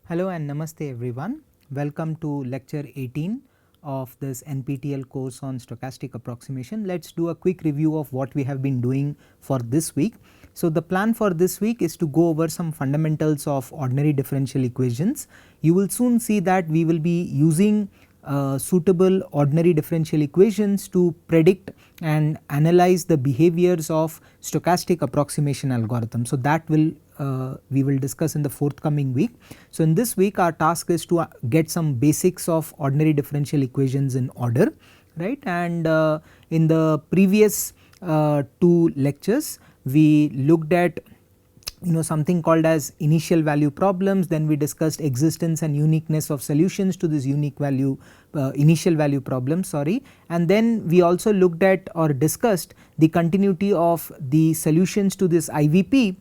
Hello and namaste everyone. Welcome to lecture 18 of this NPTEL course on stochastic approximation. Let us do a quick review of what we have been doing for this week. So, the plan for this week is to go over some fundamentals of ordinary differential equations. You will soon see that we will be using suitable ordinary differential equations to predict and analyze the behaviors of stochastic approximation algorithm. So, that will we will discuss in the forthcoming week. So, in this week our task is to get some basics of ordinary differential equations in order, right, and in the previous two lectures we looked at something called as initial value problems, then we discussed existence and uniqueness of solutions to this unique value initial value problem, sorry, and then we also looked at or discussed the continuity of the solutions to this IVP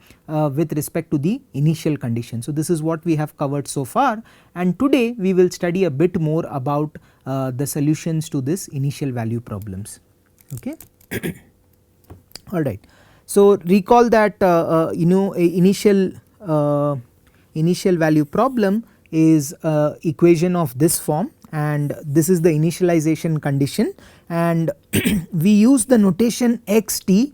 with respect to the initial condition. So, this is what we have covered so far, and today we will study a bit more about the solutions to this initial value problems. Okay. All right. So, recall that initial value problem is equation of this form, and this is the initialization condition, and we use the notation xt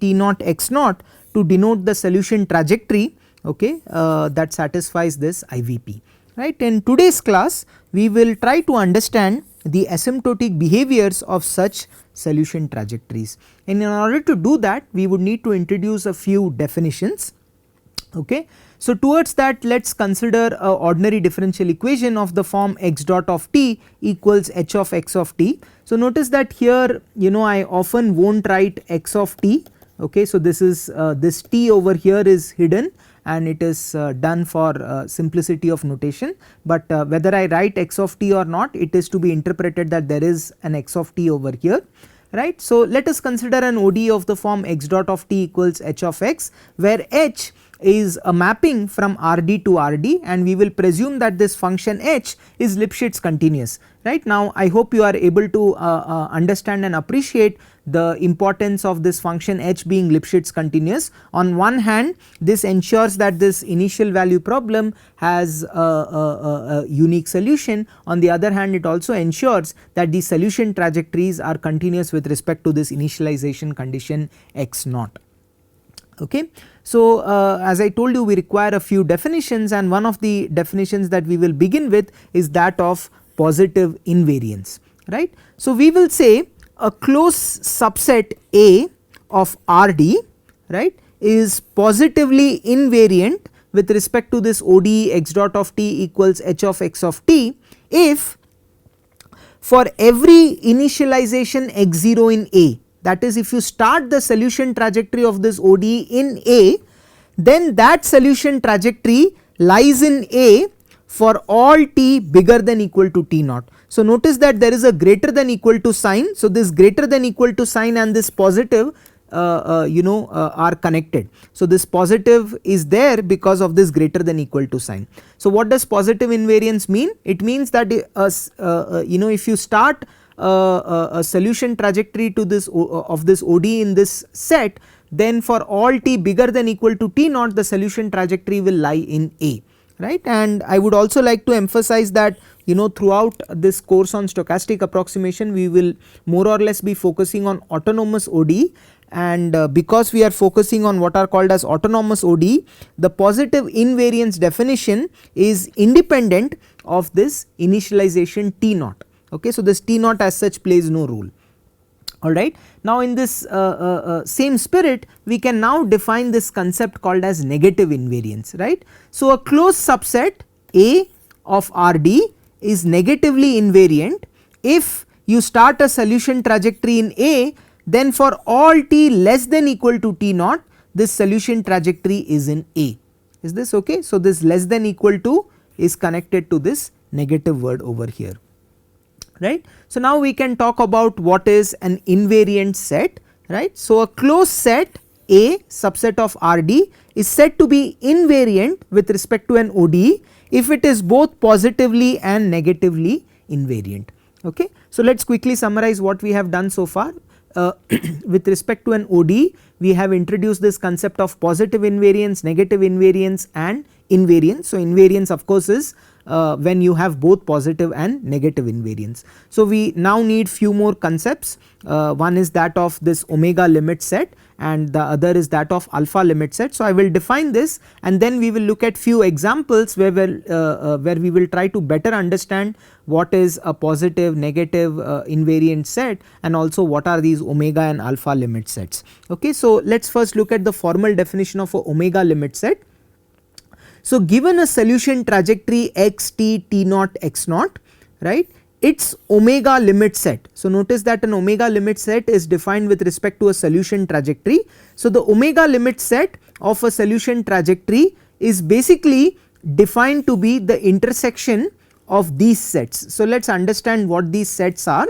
t naught x naught to denote the solution trajectory, okay, that satisfies this IVP, right. In today's class we will try to understand the asymptotic behaviors of such solution trajectories, and in order to do that we would need to introduce a few definitions. Okay. So, towards that let us consider a ordinary differential equation of the form x dot of t equals h of x of t. So, notice that here I often will not write x of t. Okay. So, this is this t over here is hidden and it is done for simplicity of notation, but whether I write x of t or not, it is to be interpreted that there is an x of t over here, right. So, let us consider an ODE of the form x dot of t equals h of x, where h is a mapping from Rd to Rd, and we will presume that this function h is Lipschitz continuous, right. Now, I hope you are able to understand and appreciate the importance of this function h being Lipschitz continuous. On one hand, this ensures that this initial value problem has a unique solution. On the other hand, it also ensures that the solution trajectories are continuous with respect to this initialization condition x naught. Okay. So, as I told you, we require a few definitions, and one of the definitions that we will begin with is that of positive invariance, right. So, we will say a closed subset A of Rd, right, is positively invariant with respect to this ODE x dot of t equals h of x of t if for every initialization x0 in A, that is, if you start the solution trajectory of this ODE in A, then that solution trajectory lies in A for all t bigger than equal to t naught. So, notice that there is a greater than equal to sign. So, this greater than equal to sign and this positive are connected. So, this positive is there because of this greater than equal to sign. So, what does positive invariance mean? It means that if you start a solution trajectory to this of this ODE in this set, then for all t bigger than equal to t naught the solution trajectory will lie in A, right. And I would also like to emphasize that throughout this course on stochastic approximation we will more or less be focusing on autonomous ODE, and because we are focusing on what are called as autonomous ODE, the positive invariance definition is independent of this initialization t naught. Okay. So, this t naught as such plays no role. Alright. Now, in this same spirit we can now define this concept called as negative invariance, right. So, a closed subset A of Rd is negatively invariant if you start a solution trajectory in A, then for all t less than equal to t naught this solution trajectory is in A. Is this okay? So, this less than equal to is connected to this negative word over here, right. So, now we can talk about what is an invariant set, right. So, a closed set A subset of Rd is said to be invariant with respect to an ODE if it is both positively and negatively invariant. Okay. So, let us quickly summarize what we have done so far. with respect to an ODE, we have introduced this concept of positive invariance, negative invariance and invariance. So, invariance of course is when you have both positive and negative invariance. So, we now need few more concepts. One is that of this omega limit set and the other is that of alpha limit set. So, I will define this and then we will look at few examples where we will try to better understand what is a positive, negative invariant set and also what are these omega and alpha limit sets. Okay, so, let us first look at the formal definition of a omega limit set. So, given a solution trajectory x t t naught x naught, right, its omega limit set. So, notice that an omega limit set is defined with respect to a solution trajectory. So, the omega limit set of a solution trajectory is basically defined to be the intersection of these sets. So, let us understand what these sets are.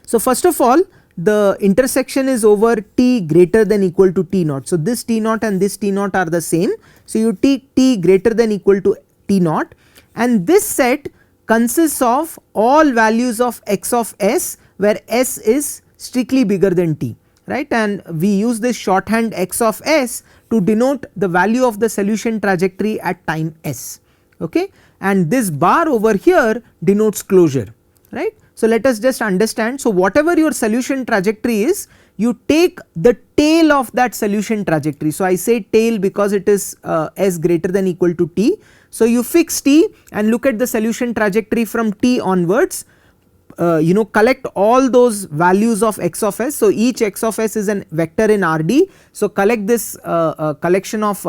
So, first of all, the intersection is over t greater than equal to t naught. So, this t naught and this t naught are the same. So, you take t greater than equal to t naught and this set consists of all values of x of s where s is strictly bigger than t, right, and we use this shorthand x of s to denote the value of the solution trajectory at time s, okay, and this bar over here denotes closure, right. So, let us just understand. So, whatever your solution trajectory is, you take the tail of that solution trajectory. So, I say tail because it is s greater than equal to t. So, you fix t and look at the solution trajectory from t onwards, collect all those values of x of s. So, each x of s is a vector in RD. So, collect this collection of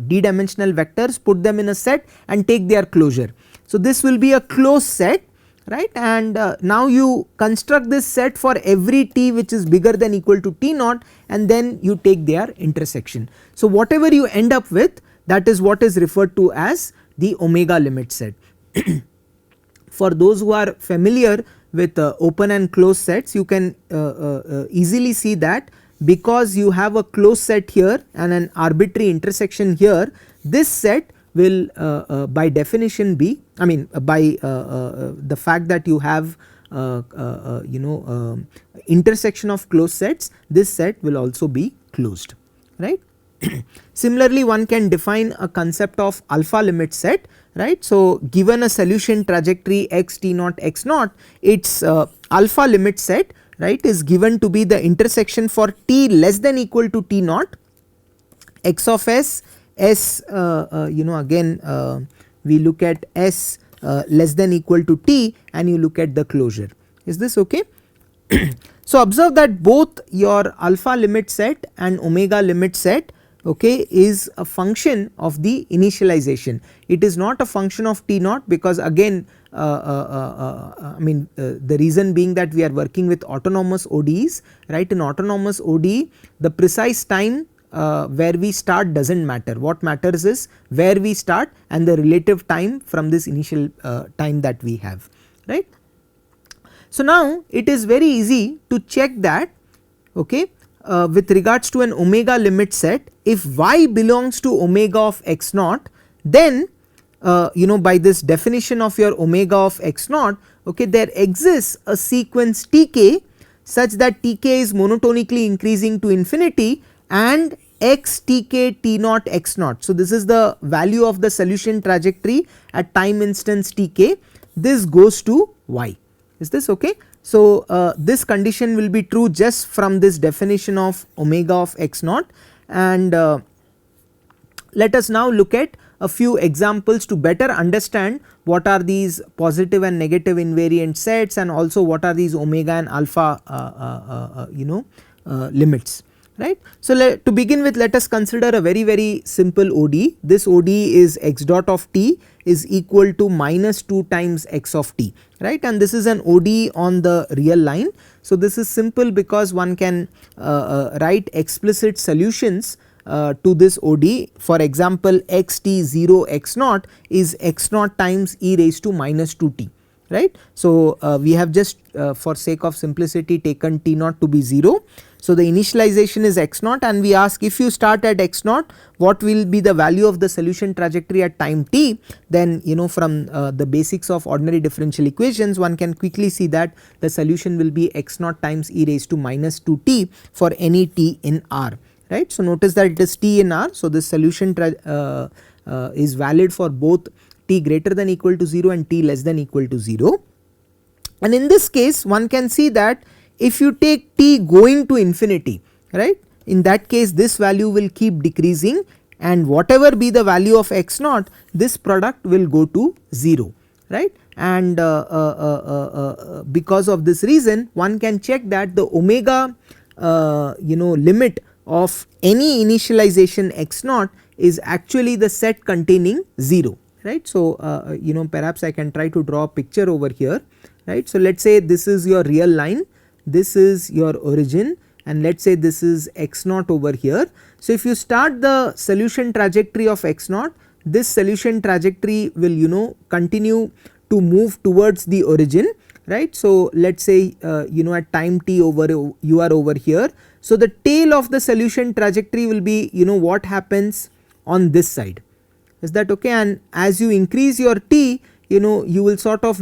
d dimensional vectors, put them in a set and take their closure. So, this will be a closed set, right, and now you construct this set for every t which is bigger than equal to t naught and then you take their intersection. So, whatever you end up with, that is what is referred to as the omega limit set. For those who are familiar with open and closed sets, you can easily see that because you have a closed set here and an arbitrary intersection here, this set will by definition be, I mean by the fact that you have intersection of closed sets, this set will also be closed, right. Similarly, one can define a concept of alpha limit set, right. So, given a solution trajectory x t naught x naught, its alpha limit set, right, is given to be the intersection for t less than equal to t naught, x of s, s again we look at s less than equal to t and you look at the closure. Is this okay? So, observe that both your alpha limit set and omega limit set, okay, is a function of the initialization. It is not a function of t naught because again the reason being that we are working with autonomous ODEs, right. In autonomous ODE, the precise time where we start does not matter. What matters is where we start and the relative time from this initial time that we have, right. So, now it is very easy to check that, okay, with regards to an omega limit set, if y belongs to omega of x naught, then by this definition of your omega of x naught, okay, there exists a sequence tk such that tk is monotonically increasing to infinity and x tk t naught x naught. So, this is the value of the solution trajectory at time instance tk, this goes to y. Is this okay? So, this condition will be true just from this definition of omega of x naught, and let us now look at a few examples to better understand what are these positive and negative invariant sets and also what are these omega and alpha limits, right. So, to begin with, let us consider a very simple ODE. This ODE is x dot of t is equal to minus 2 times x of t, right, and this is an ODE on the real line. So, this is simple because one can write explicit solutions to this ODE. For example, x t 0 x naught is x naught times e raised to minus 2t, right. So, we have just for sake of simplicity taken t naught to be 0. So, the initialization is x naught and we ask if you start at x naught what will be the value of the solution trajectory at time t, then from the basics of ordinary differential equations one can quickly see that the solution will be x naught times e raised to minus 2t for any t in R, right. So, notice that it is t in R. So, this solution is valid for both t greater than equal to 0 and t less than equal to 0, and in this case one can see that if you take t going to infinity, right, in that case this value will keep decreasing and whatever be the value of x naught, this product will go to 0, right. And because of this reason one can check that the omega limit of any initialization x naught is actually the set containing 0, right. So, perhaps I can try to draw a picture over here, right. So, let us say this is your real line, this is your origin, and let us say this is x naught over here. So, if you start the solution trajectory of x naught, this solution trajectory will continue to move towards the origin, right. So, let us say at time t over you are over here. So, the tail of the solution trajectory will be what happens on this side, is that okay, and as you increase your t you will sort of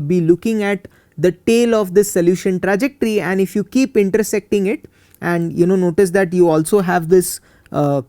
be looking at the tail of this solution trajectory, and if you keep intersecting it and notice that you also have this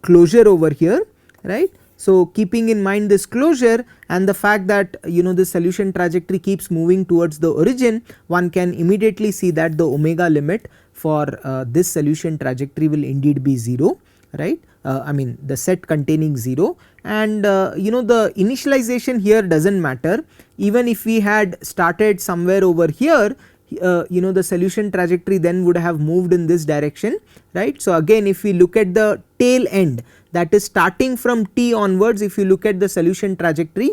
closure over here, right. So, keeping in mind this closure and the fact that the solution trajectory keeps moving towards the origin, one can immediately see that the omega limit for this solution trajectory will indeed be 0, right. I mean the set containing 0, and the initialization here does not matter. Even if we had started somewhere over here, the solution trajectory then would have moved in this direction, right. So, again if we look at the tail end, that is starting from t onwards, if you look at the solution trajectory,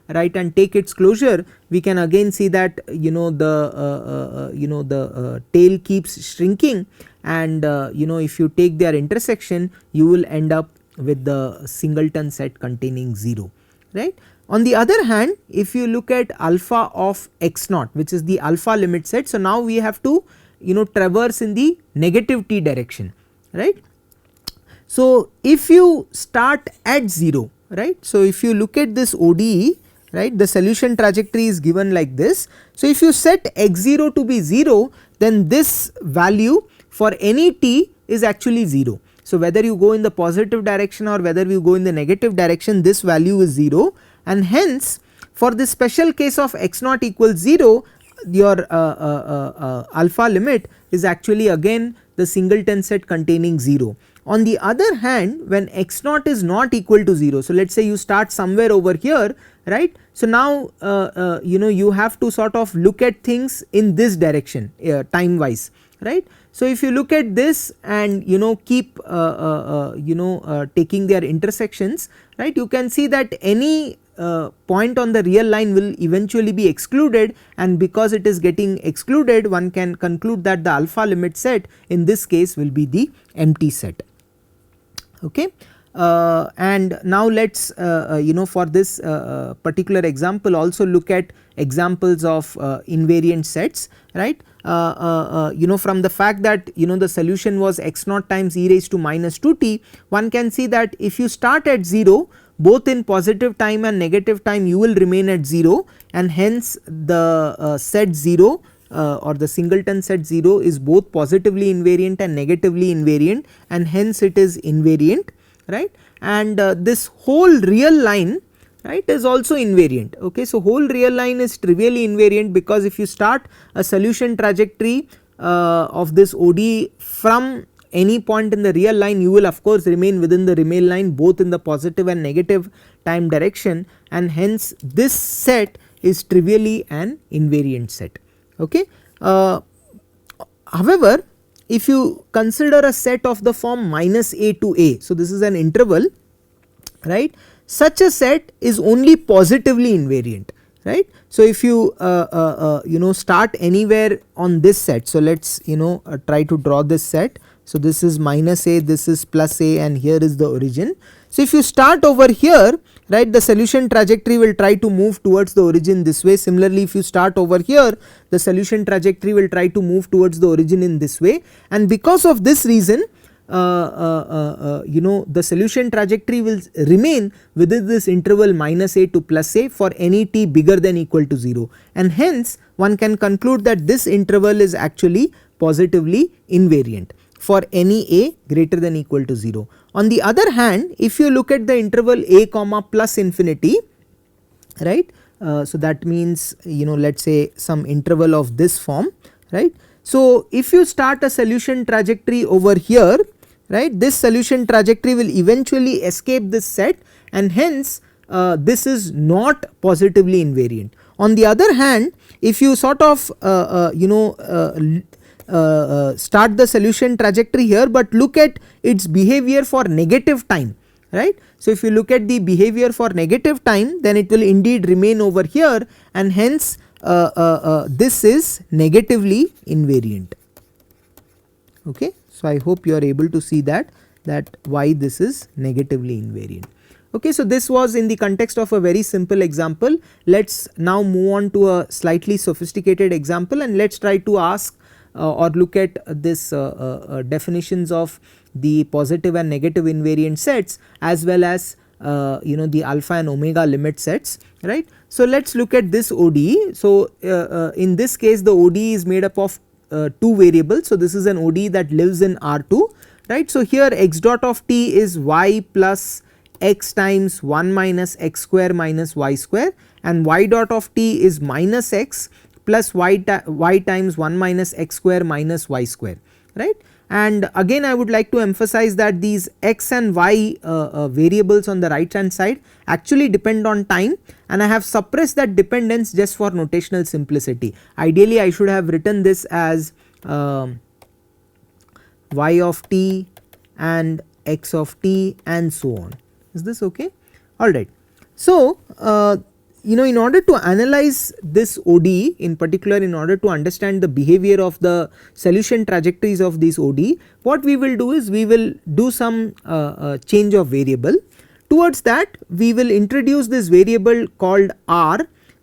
right, and take its closure, we can again see that the tail keeps shrinking, and if you take their intersection you will end up with the singleton set containing 0, right. On the other hand, if you look at alpha of x naught, which is the alpha limit set, so now we have to traverse in the negative t direction, right. So, if you start at 0, right, so if you look at this ODE, right, the solution trajectory is given like this. So, if you set x0 to be 0, then this value for any t is actually 0. So, whether you go in the positive direction or whether you go in the negative direction, this value is 0, and hence for this special case of x naught equals 0, your alpha limit is actually again the singleton set containing 0. On the other hand, when x naught is not equal to 0, so let us say you start somewhere over here, right. So, now you have to sort of look at things in this direction time wise, right. So, if you look at this and keep taking their intersections, right, you can see that any point on the real line will eventually be excluded, and because it is getting excluded one can conclude that the alpha limit set in this case will be the empty set. Okay. And now let us for this particular example also look at examples of invariant sets, right. From the fact that the solution was x naught times e raised to minus 2t, one can see that if you start at 0, both in positive time and negative time you will remain at 0, and hence the set 0 or the singleton set 0 is both positively invariant and negatively invariant, and hence it is invariant, right. And this whole real line, right, is also invariant. Okay. So, whole real line is trivially invariant, because if you start a solution trajectory of this ODE from any point in the real line, you will of course remain within the real line both in the positive and negative time direction, and hence this set is trivially an invariant set. Okay. However, if you consider a set of the form minus a to a, so this is an interval, right, such a set is only positively invariant, right. So, if you start anywhere on this set, so let us try to draw this set. So, this is minus a, this is plus a, and here is the origin. So, if you start over here, right, the solution trajectory will try to move towards the origin this way. Similarly, if you start over here, the solution trajectory will try to move towards the origin in this way, and because of this reason the solution trajectory will remain within this interval -a to +a for any t bigger than equal to 0, and hence one can conclude that this interval is actually positively invariant for any a greater than equal to 0. On the other hand, if you look at the interval a comma plus infinity, right, so that means let us say some interval of this form, right. So if you start a solution trajectory over here, right, this solution trajectory will eventually escape this set, and hence this is not positively invariant. On the other hand, if you sort of start the solution trajectory here, but look at its behavior for negative time, right. So if you look at the behavior for negative time, then it will indeed remain over here, and hence this is negatively invariant. Okay. So I hope you are able to see that why this is negatively invariant. Okay, so this was in the context of a very simple example. Let us now move on to a slightly sophisticated example, and let us try to ask or look at this definitions of the positive and negative invariant sets, as well as the alpha and omega limit sets, right. So let us look at this ODE. So in this case the ODE is made up of two variables. So this is an ODE that lives in R2, right. So here x dot of t is y plus x times 1 minus x square minus y square, and y dot of t is minus x plus y times 1 minus x square minus y square, right. And again I would like to emphasize that these x and y variables on the right hand side actually depend on time, and I have suppressed that dependence just for notational simplicity. Ideally I should have written this as y of t and x of t and so on. Is this okay? Alright. So in order to analyze this ODE, in particular in order to understand the behavior of the solution trajectories of these ODE, what we will do is we will do some change of variable. Towards that we will introduce this variable called r,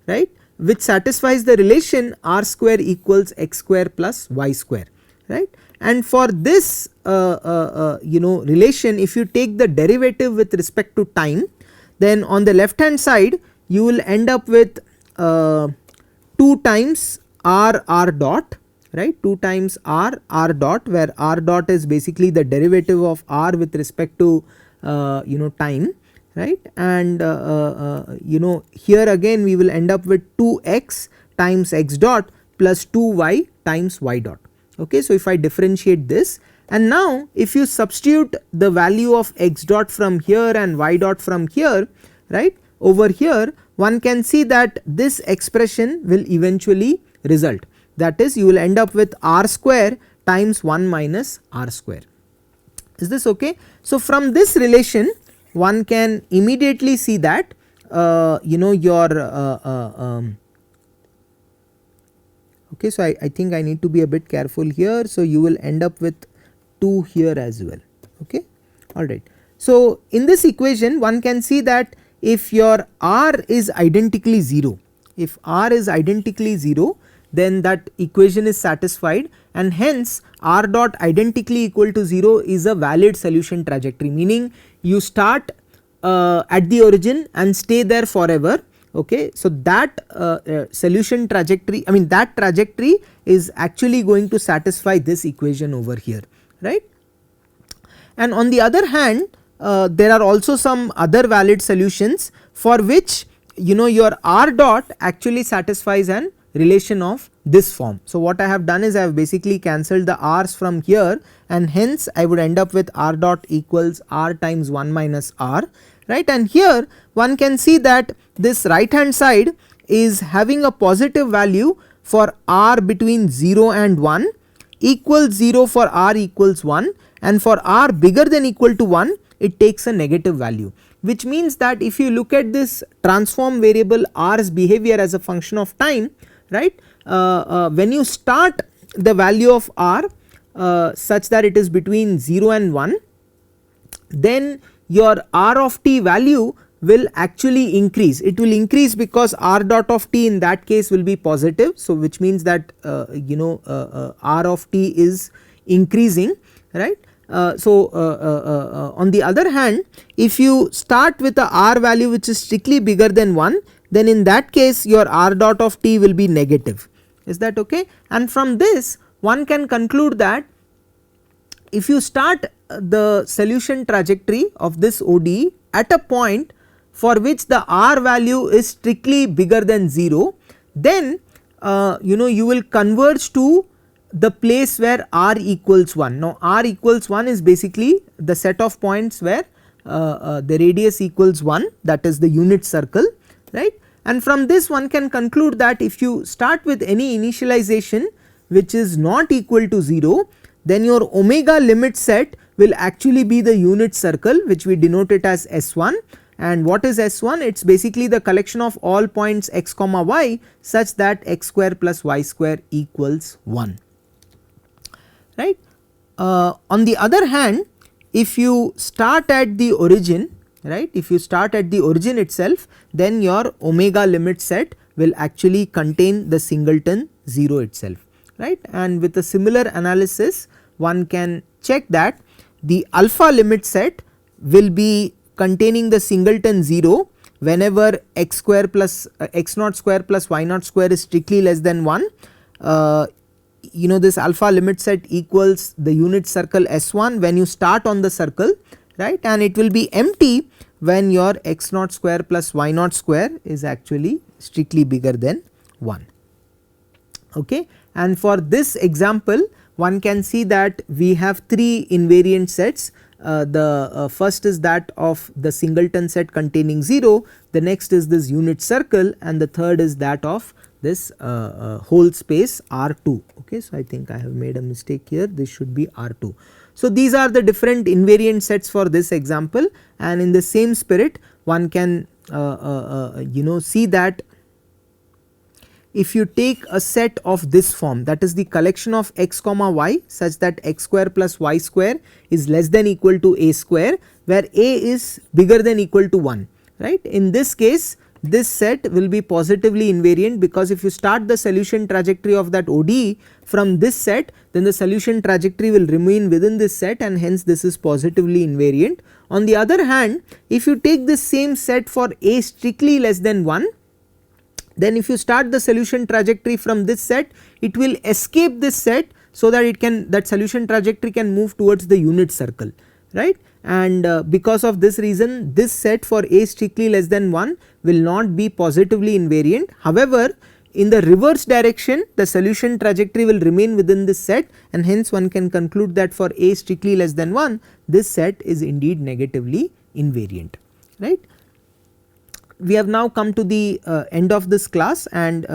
right, which satisfies the relation r square equals x square plus y square, right. And for this relation, if you take the derivative with respect to time, then on the left hand side you will end up with 2 times r dot, right, 2 times r dot, where r dot is basically the derivative of r with respect to time, right. And here again we will end up with 2x times x dot plus 2y times y dot. Okay, so if I differentiate this, and now if you substitute the value of x dot from here and y dot from here, right, over here one can see that this expression will eventually result, that is you will end up with r square times 1 minus r square. Is this okay? So from this relation one can immediately see that okay, so I think I need to be a bit careful here. So you will end up with 2 here as well. Okay, alright. So in this equation one can see that if your r is identically 0, if r is identically 0, then that equation is satisfied, and hence r dot identically equal to 0 is a valid solution trajectory, meaning you start at the origin and stay there forever. Okay, so that solution trajectory, I mean that trajectory is actually going to satisfy this equation over here, right. And on the other hand there are also some other valid solutions for which your r dot actually satisfies an relation of this form. So what I have done is I have basically cancelled the r's from here, and hence I would end up with r dot equals r times 1 minus r, right. And here one can see that this right hand side is having a positive value for r between 0 and 1, equals 0 for r equals 1, and for r bigger than equal to 1 it takes a negative value, which means that if you look at this transform variable r's behavior as a function of time, right, when you start the value of r such that it is between 0 and 1, then your r of t value will actually increase. It will increase because r dot of t in that case will be positive. So, which means that r of t is increasing, right. On the other hand, if you start with a r value which is strictly bigger than 1, then in that case your r dot of t will be negative. Is that okay? And from this one can conclude that if you start the solution trajectory of this ODE at a point for which the r value is strictly bigger than 0, then you will converge to the place where r equals 1. Now r equals 1 is basically the set of points where the radius equals 1, that is the unit circle, right. And from this one can conclude that if you start with any initialization which is not equal to 0, then your omega limit set will actually be the unit circle, which we denote it as S1. And what is S1? It is basically the collection of all points x comma y such that x square plus y square equals 1, right. On the other hand, if you start at the origin, right, if you start at the origin itself, then your omega limit set will actually contain the singleton 0 itself, right. And with a similar analysis one can check that the alpha limit set will be containing the singleton 0 whenever x square plus x naught square plus y naught square is strictly less than 1. This alpha limit set equals the unit circle S1 when you start on the circle, right, and it will be empty when your x naught square plus y naught square is actually strictly bigger than 1. Okay. And for this example one can see that we have 3 invariant sets. The first is that of the singleton set containing 0, the next is this unit circle, and the third is that of this whole space R2. Okay. So, I think I have made a mistake here, this should be R2. So, these are the different invariant sets for this example, and in the same spirit one can see that if you take a set of this form, that is the collection of x comma y such that x square plus y square is less than equal to a square, where a is bigger than equal to 1, right. In this case this set will be positively invariant, because if you start the solution trajectory of that ODE from this set, then the solution trajectory will remain within this set, and hence this is positively invariant. On the other hand, if you take this same set for a strictly less than 1, then if you start the solution trajectory from this set, it will escape this set, so that that solution trajectory can move towards the unit circle, right. And because of this reason, this set for a strictly less than 1 will not be positively invariant. However, in the reverse direction the solution trajectory will remain within this set, and hence one can conclude that for a strictly less than 1 this set is indeed negatively invariant, right. We have now come to the end of this class, and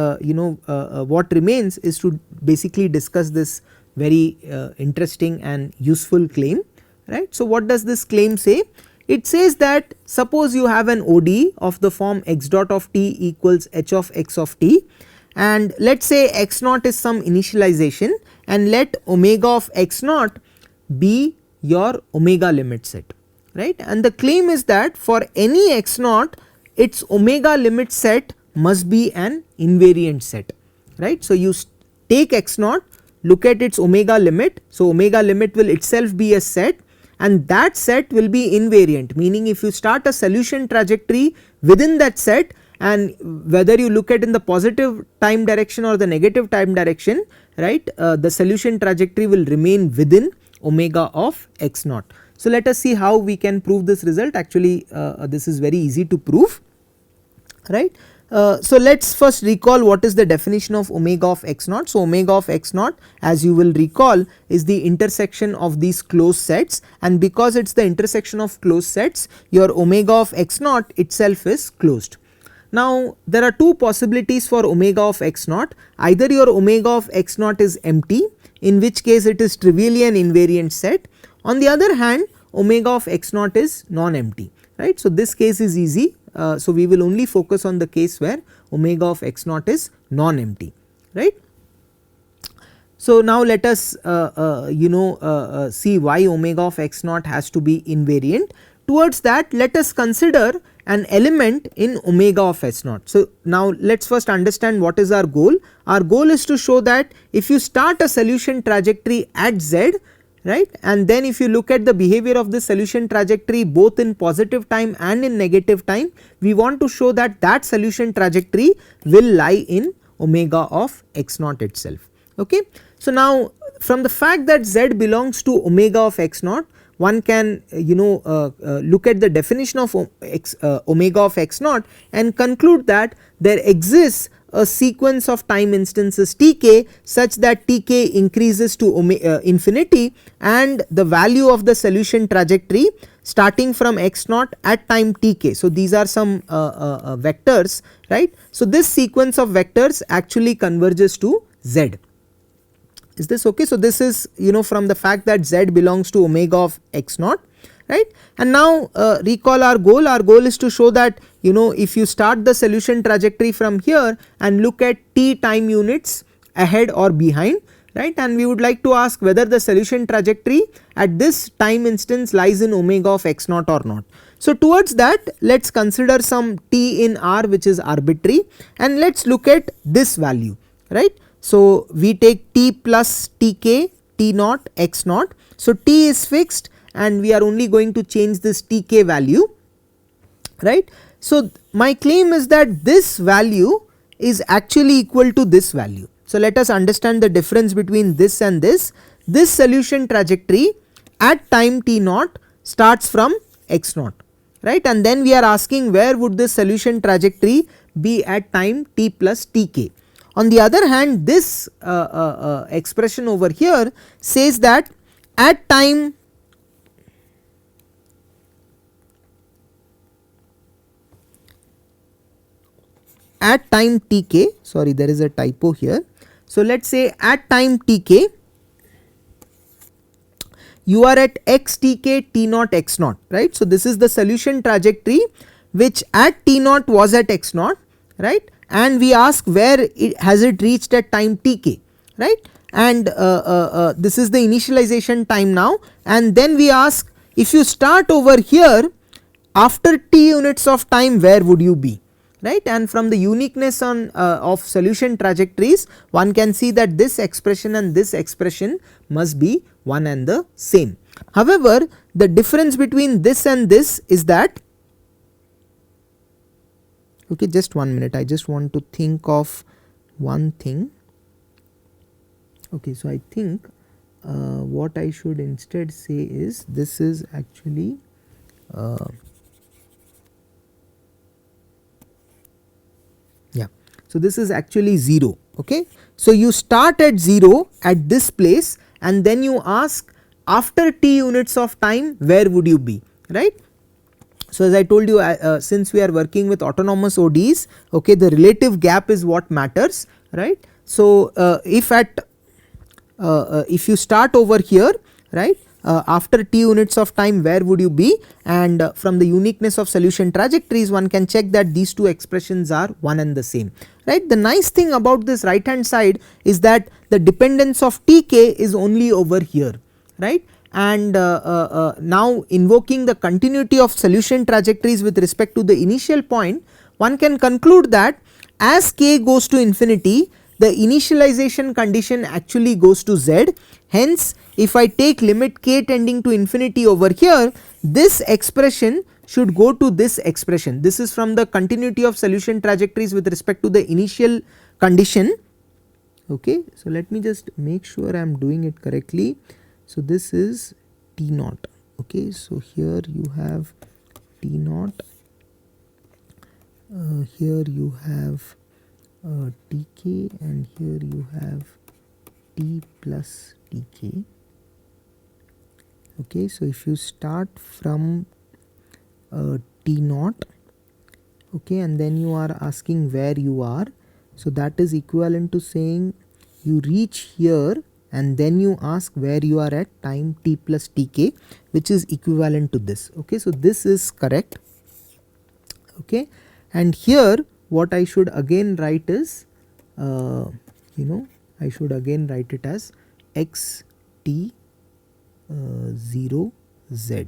what remains is to basically discuss this very interesting and useful claim, right. So, what does this claim say? It says that suppose you have an ODE of the form x dot of t equals h of x of t, and let us say x naught is some initialization, and let omega of x naught be your omega limit set, right. And the claim is that for any x naught its omega limit set must be an invariant set, right. So, you take x naught, look at its omega limit. So, omega limit will itself be a set, and that set will be invariant, meaning if you start a solution trajectory within that set, and whether you look at in the positive time direction or the negative time direction, right, the solution trajectory will remain within omega of x naught. So, let us see how we can prove this result. Actually this is very easy to prove, right. So, let us first recall what is the definition of omega of x naught. So, omega of x naught, as you will recall, is the intersection of these closed sets, and because it is the intersection of closed sets, your omega of x naught itself is closed. Now, there are two possibilities for omega of x naught. Either your omega of x naught is empty, in which case it is trivially an invariant set. On the other hand, omega of x naught is non-empty, right. So, this case is easy. So, we will only focus on the case where omega of x naught is non-empty, right. So, now let us see why omega of x naught has to be invariant. Towards that, let us consider an element in omega of S naught. So now let us first understand what is our goal. Our goal is to show that if you start a solution trajectory at Z, right, and then if you look at the behavior of the solution trajectory both in positive time and in negative time, we want to show that that solution trajectory will lie in omega of x naught itself. Okay. So now from the fact that Z belongs to omega of x naught, one can look at the definition of omega of x naught and conclude that there exists a sequence of time instances tk such that tk increases to infinity, and the value of the solution trajectory starting from x naught at time tk. So these are some vectors, right. So this sequence of vectors actually converges to Z. Is this okay? So this is from the fact that Z belongs to omega of x naught, right. And now recall our goal is to show that if you start the solution trajectory from here and look at t time units ahead or behind, right, and we would like to ask whether the solution trajectory at this time instance lies in omega of x naught or not. So towards that, let us consider some t in R which is arbitrary, and let us look at this value, right. So we take t plus tk t naught x naught. So t is fixed and we are only going to change this tk value, right. So my claim is that this value is actually equal to this value. So let us understand the difference between this and this. This solution trajectory at time t naught starts from x naught, right, and then we are asking where would this solution trajectory be at time t plus tk. On the other hand, this expression over here says that at time tk, sorry there is a typo here. So let us say at time tk you are at x tk t naught x naught, right. So this is the solution trajectory which at t naught was at x naught, right, and we ask where it has it reached at time tk, right, and this is the initialization time now, and then we ask if you start over here after t units of time where would you be, right, and from the uniqueness on of solution trajectories one can see that this expression and this expression must be one and the same. However, the difference between this and this is that, okay, just 1 minute, I just want to think of one thing. Okay, so I think what I should instead say is this is actually so this is actually 0, okay. So you start at 0 at this place and then you ask after t units of time where would you be, right. So as I told you, since we are working with autonomous ODEs, okay, the relative gap is what matters, right. So if you start over here, right, after t units of time where would you be, and from the uniqueness of solution trajectories one can check that these two expressions are one and the same, right. The nice thing about this right hand side is that the dependence of tk is only over here, right, and now invoking the continuity of solution trajectories with respect to the initial point, one can conclude that as k goes to infinity the initialization condition actually goes to Z. Hence if I take limit k tending to infinity over here, this expression should go to this expression. This is from the continuity of solution trajectories with respect to the initial condition, okay. So let me just make sure I am doing it correctly. So this is t naught, okay. So here you have t naught, here you have tk, and here you have t plus tk, okay. So if you start from t naught, okay, and then you are asking where you are, so that is equivalent to saying you reach here and then you ask where you are at time t plus tk, which is equivalent to this, okay. So this is correct, okay, and here what I should again write is I should again write it as x t 0 z,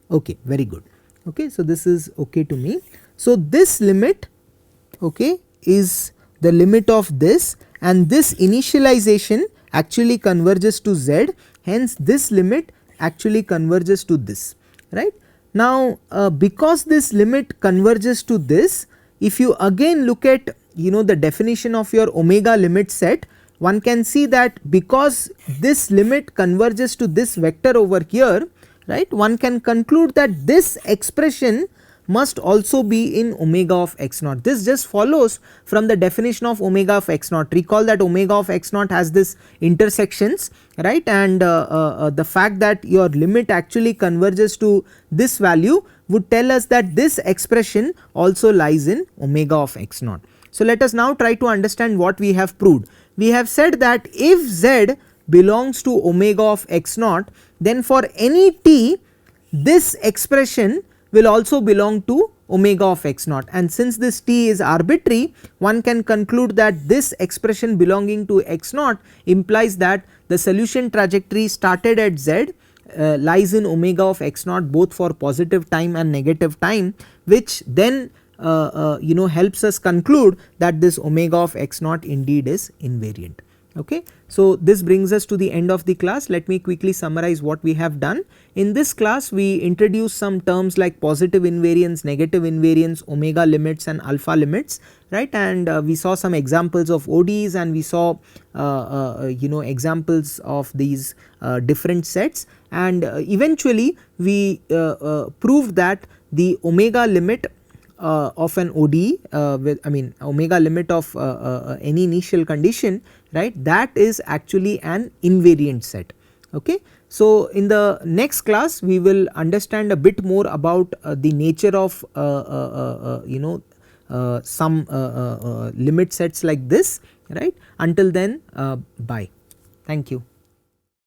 okay, very good. okay. So, this is okay to me. So, this limit, okay, is the limit of this, and this initialization actually converges to z, hence this limit actually converges to this, right. Now, because this limit converges to this, if you again look at the definition of your omega limit set, one can see that because this limit converges to this vector over here, right, one can conclude that this expression must also be in omega of x naught. This just follows from the definition of omega of x naught. Recall that omega of x naught has this intersections, right, and the fact that your limit actually converges to this value would tell us that this expression also lies in omega of x naught. So, let us now try to understand what we have proved. We have said that if z belongs to omega of x naught, then for any t this expression will also belong to omega of x naught, and since this t is arbitrary, one can conclude that this expression belonging to x naught implies that the solution trajectory started at z lies in omega of x naught both for positive time and negative time, which then helps us conclude that this omega of x naught indeed is invariant. Okay. So, this brings us to the end of the class. Let me quickly summarize what we have done. In this class we introduced some terms like positive invariance, negative invariance, omega limits and alpha limits, right, and we saw some examples of ODEs, and we saw examples of these different sets, and eventually we proved that the omega limit of an ODE omega limit of any initial condition, right, that is actually an invariant set. Okay. So, in the next class we will understand a bit more about the nature of some limit sets like this, right. Until then, bye. Thank you.